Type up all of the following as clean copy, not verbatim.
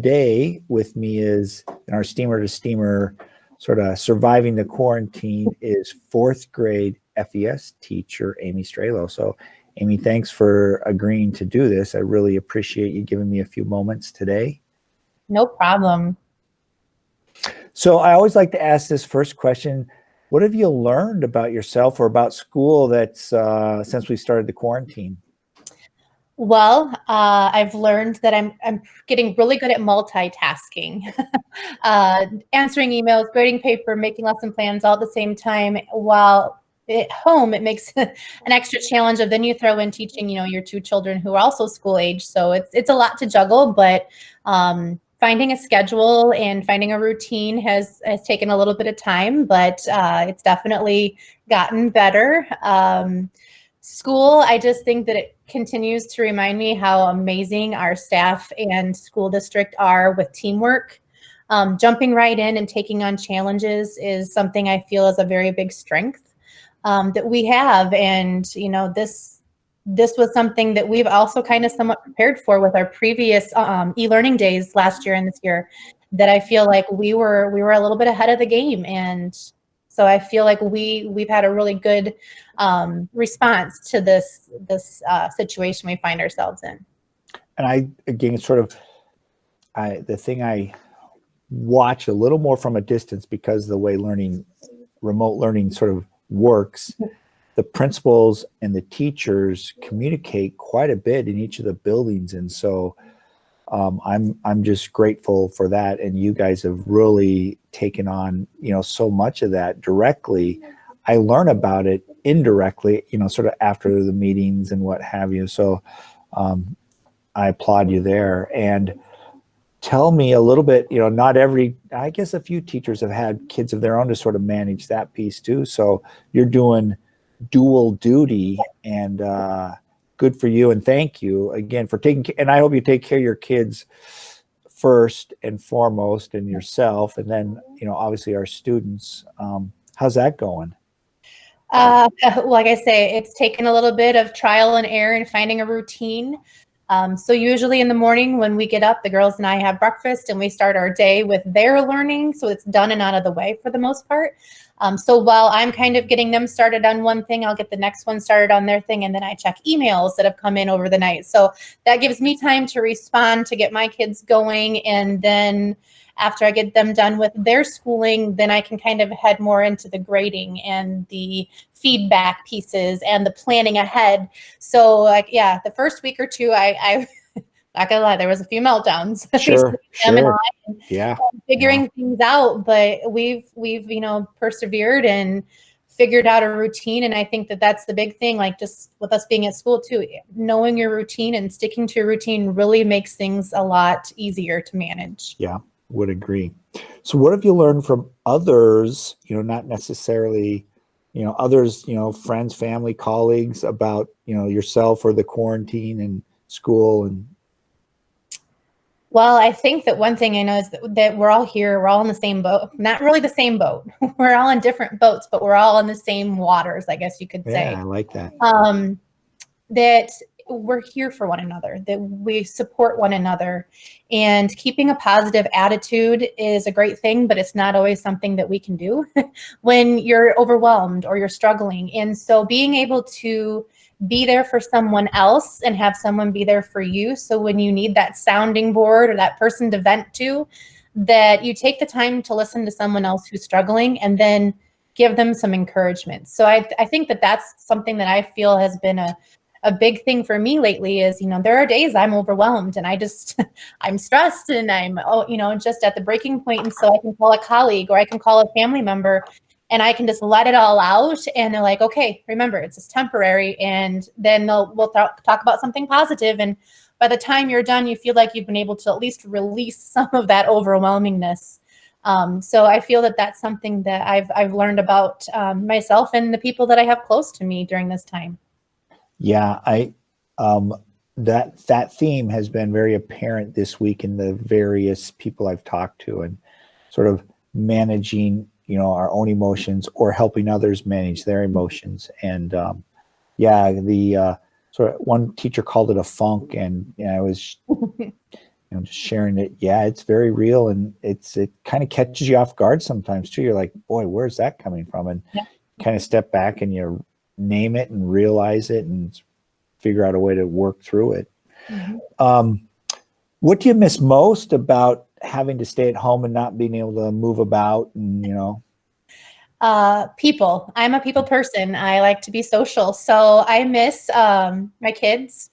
today with me is in our Steamer to Steamer sort of surviving the quarantine is fourth grade FES teacher, Amy Strehlow. So Amy, thanks for agreeing to do this. I really appreciate you giving me a few moments today. No problem. So I always like to ask this first question. What have you learned about yourself or about school that's since we started the quarantine? Well, I've learned that I'm getting really good at multitasking, answering emails, grading paper, making lesson plans all at the same time. While at home, it makes an extra challenge of then you throw in teaching, your two children who are also school age. So it's a lot to juggle, but finding a schedule and finding a routine has taken a little bit of time, but it's definitely gotten better. School, I just think that it continues to remind me how amazing our staff and school district are with teamwork. Jumping right in and taking on challenges is something I feel is a very big strength that we have. And, this was something that we've also kind of somewhat prepared for with our previous e-learning days last year and this year, that I feel like we were a little bit ahead of the game. And so I feel like we've had a really good response to this situation we find ourselves in. And again, the thing I watch a little more from a distance because of the way remote learning sort of works, the principals and the teachers communicate quite a bit in each of the buildings. And so I'm just grateful for that. And you guys have really taken on, so much of that directly. I learn about it indirectly, sort of after the meetings and what have you. So I applaud you there. And tell me a little bit, I guess a few teachers have had kids of their own to sort of manage that piece too. So you're doing dual duty, and good for you. And thank you again for and I hope you take care of your kids first and foremost, and yourself, and then, obviously our students. How's that going? Like I say, it's taken a little bit of trial and error and finding a routine. So usually in the morning when we get up, the girls and I have breakfast and we start our day with their learning. So it's done and out of the way for the most part. So while I'm kind of getting them started on one thing, I'll get the next one started on their thing. And then I check emails that have come in over the night. So that gives me time to respond, to get my kids going. And then after I get them done with their schooling, then I can kind of head more into the grading and the feedback pieces and the planning ahead. So the first week or two, I not gonna lie, there was a few meltdowns. Sure. Figuring things out, but we've persevered and figured out a routine. And I think that that's the big thing, like just with us being at school too, knowing your routine and sticking to your routine really makes things a lot easier to manage. Yeah, would agree. So what have you learned from others, not necessarily, others, friends, family, colleagues, about, yourself or the quarantine and school? And well, I think that one thing I know is that we're all here. We're all in the same boat. Not really the same boat. We're all in different boats, but we're all in the same waters, I guess you could say. Yeah, I like that. That we're here for one another, that we support one another. And keeping a positive attitude is a great thing, but it's not always something that we can do when you're overwhelmed or you're struggling. And so being able to be there for someone else and have someone be there for you. So when you need that sounding board or that person to vent to, that you take the time to listen to someone else who's struggling and then give them some encouragement. So I think that that's something that I feel has been a big thing for me lately is, there are days I'm overwhelmed and I'm stressed and I'm, just at the breaking point. And so I can call a colleague or I can call a family member and I can just let it all out. And they're like, okay, remember, it's just temporary. And then we'll talk about something positive. And by the time you're done, you feel like you've been able to at least release some of that overwhelmingness. So I feel that that's something that I've learned about myself and the people that I have close to me during this time. Yeah, that theme has been very apparent this week in the various people I've talked to, and sort of managing, our own emotions or helping others manage their emotions. And the sort of one teacher called it a funk, and I was just sharing it. Yeah, it's very real, and it kind of catches you off guard sometimes too. You're like, boy, where's that coming from? And kind of step back and you name it and realize it and figure out a way to work through it. What do you miss most about having to stay at home and not being able to move about and, People. I'm a people person. I like to be social. So I miss my kids.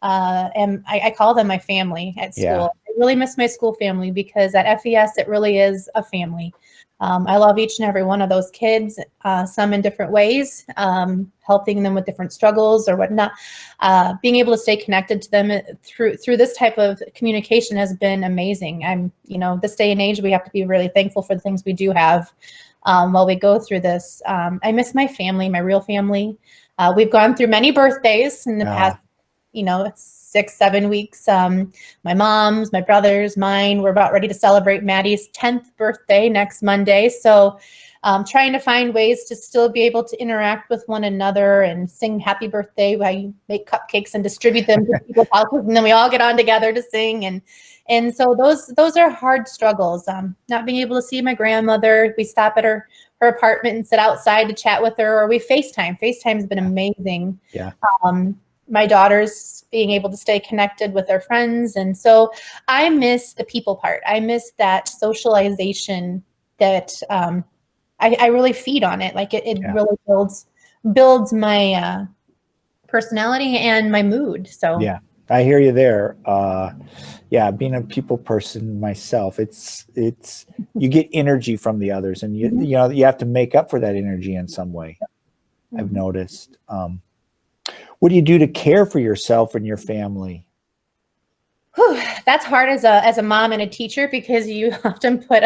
And I call them my family at school. Yeah. I really miss my school family because at FES, it really is a family. I love each and every one of those kids, some in different ways, helping them with different struggles or whatnot. Being able to stay connected to them through this type of communication has been amazing. This day and age, we have to be really thankful for the things we do have while we go through this. I miss my family, my real family. We've gone through many birthdays in the past 6-7 weeks. My mom's, my brother's, mine. We're about ready to celebrate Maddie's 10th birthday next Monday. So trying to find ways to still be able to interact with one another and sing happy birthday while you make cupcakes and distribute them to people's houses. And then we all get on together to sing. And so those are hard struggles. Not being able to see my grandmother. We stop at her apartment and sit outside to chat with her, or we FaceTime. FaceTime's been amazing. Yeah. My daughters being able to stay connected with their friends. And so I miss the people part. I miss that socialization that I really feed on it. Like it really builds my personality and my mood. So yeah, I hear you there. Being a people person myself, it's you get energy from the others, and you have to make up for that energy in some way. I've noticed. What do you do to care for yourself and your family? That's hard as a mom and a teacher because you often put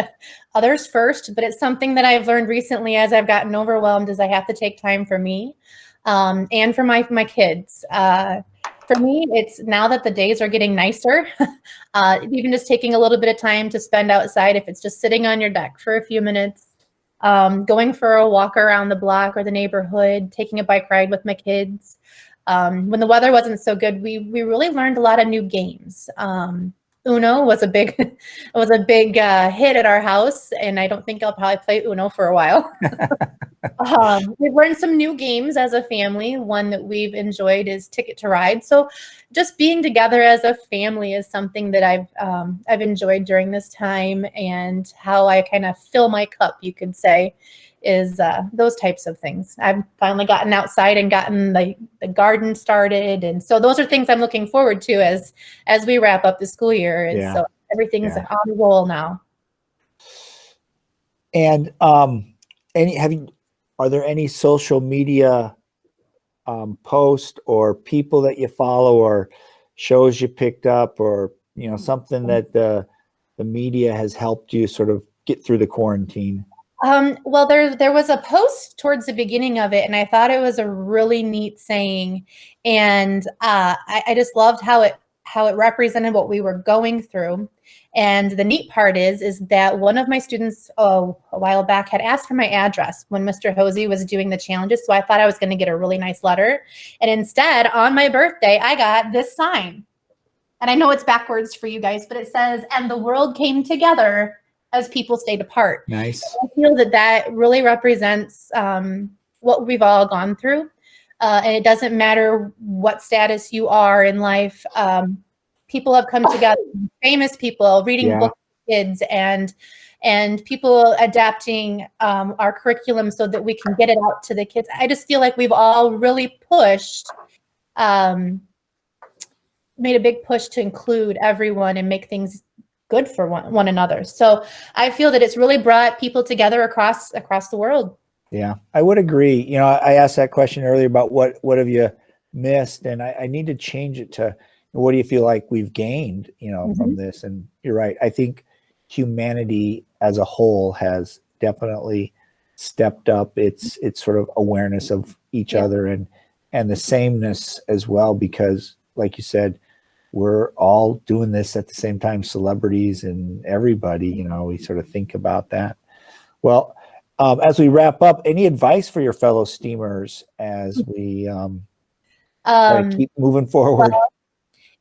others first, but it's something that I've learned recently as I've gotten overwhelmed is I have to take time for me and for my kids. For me, it's now that the days are getting nicer, even just taking a little bit of time to spend outside, if it's just sitting on your deck for a few minutes, going for a walk around the block or the neighborhood, taking a bike ride with my kids. When the weather wasn't so good, we really learned a lot of new games. Uno was a big hit at our house, and I don't think I'll probably play Uno for a while. We've learned some new games as a family. One that we've enjoyed is Ticket to Ride. So just being together as a family is something that I've enjoyed during this time, and how I kind of fill my cup, you could say, is those types of things. I've finally gotten outside and gotten the garden started. And so those are things I'm looking forward to as we wrap up the school year. So everything's on the roll now. And are there any social media posts or people that you follow or shows you picked up, or something that the media has helped you sort of get through the quarantine? Well, there was a post towards the beginning of it, and I thought it was a really neat saying, and I just loved how it represented what we were going through. And the neat part is that one of my students a while back had asked for my address when Mr. Hosey was doing the challenges, so I thought I was going to get a really nice letter, and instead on my birthday I got this sign, and I know it's backwards for you guys, but it says, "And the world came together as people stayed apart." Nice. So I feel that really represents what we've all gone through. And it doesn't matter what status you are in life. People have come together, famous people reading books for kids, and people adapting our curriculum so that we can get it out to the kids. I just feel like we've all really pushed, made a big push to include everyone and make things good for one another. So I feel that it's really brought people together across the world. Yeah, I would agree. I asked that question earlier about what have you missed, and I need to change it to what do you feel like we've gained, from this? And you're right. I think humanity as a whole has definitely stepped up its sort of awareness of each other and the sameness as well, because like you said, we're all doing this at the same time, celebrities and everybody, we sort of think about that. Well, as we wrap up, any advice for your fellow Steamers as we try to keep moving forward? Well,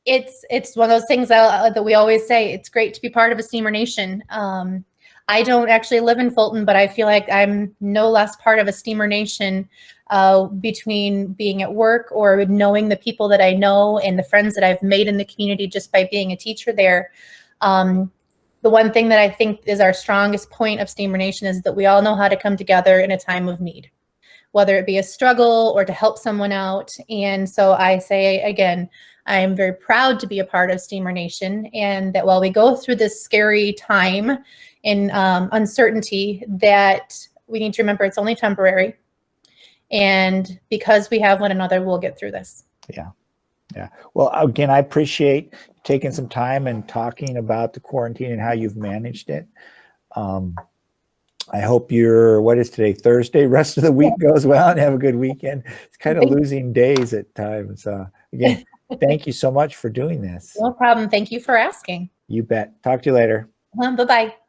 It's one of those things that we always say. It's great to be part of a Steamer Nation. I don't actually live in Fulton, but I feel like I'm no less part of a Steamer Nation between being at work or knowing the people that I know and the friends that I've made in the community just by being a teacher there. The one thing that I think is our strongest point of Steamer Nation is that we all know how to come together in a time of need, whether it be a struggle or to help someone out. And so I say again, I am very proud to be a part of Steamer Nation, and that while we go through this scary time in uncertainty, that we need to remember it's only temporary. And because we have one another, we'll get through this. Yeah. Yeah. Well, again, I appreciate taking some time and talking about the quarantine and how you've managed it. I hope what is today, Thursday, rest of the week goes well and have a good weekend. It's kind of losing days at times. Again, thank you so much for doing this. No problem. Thank you for asking. You bet. Talk to you later. Bye-bye.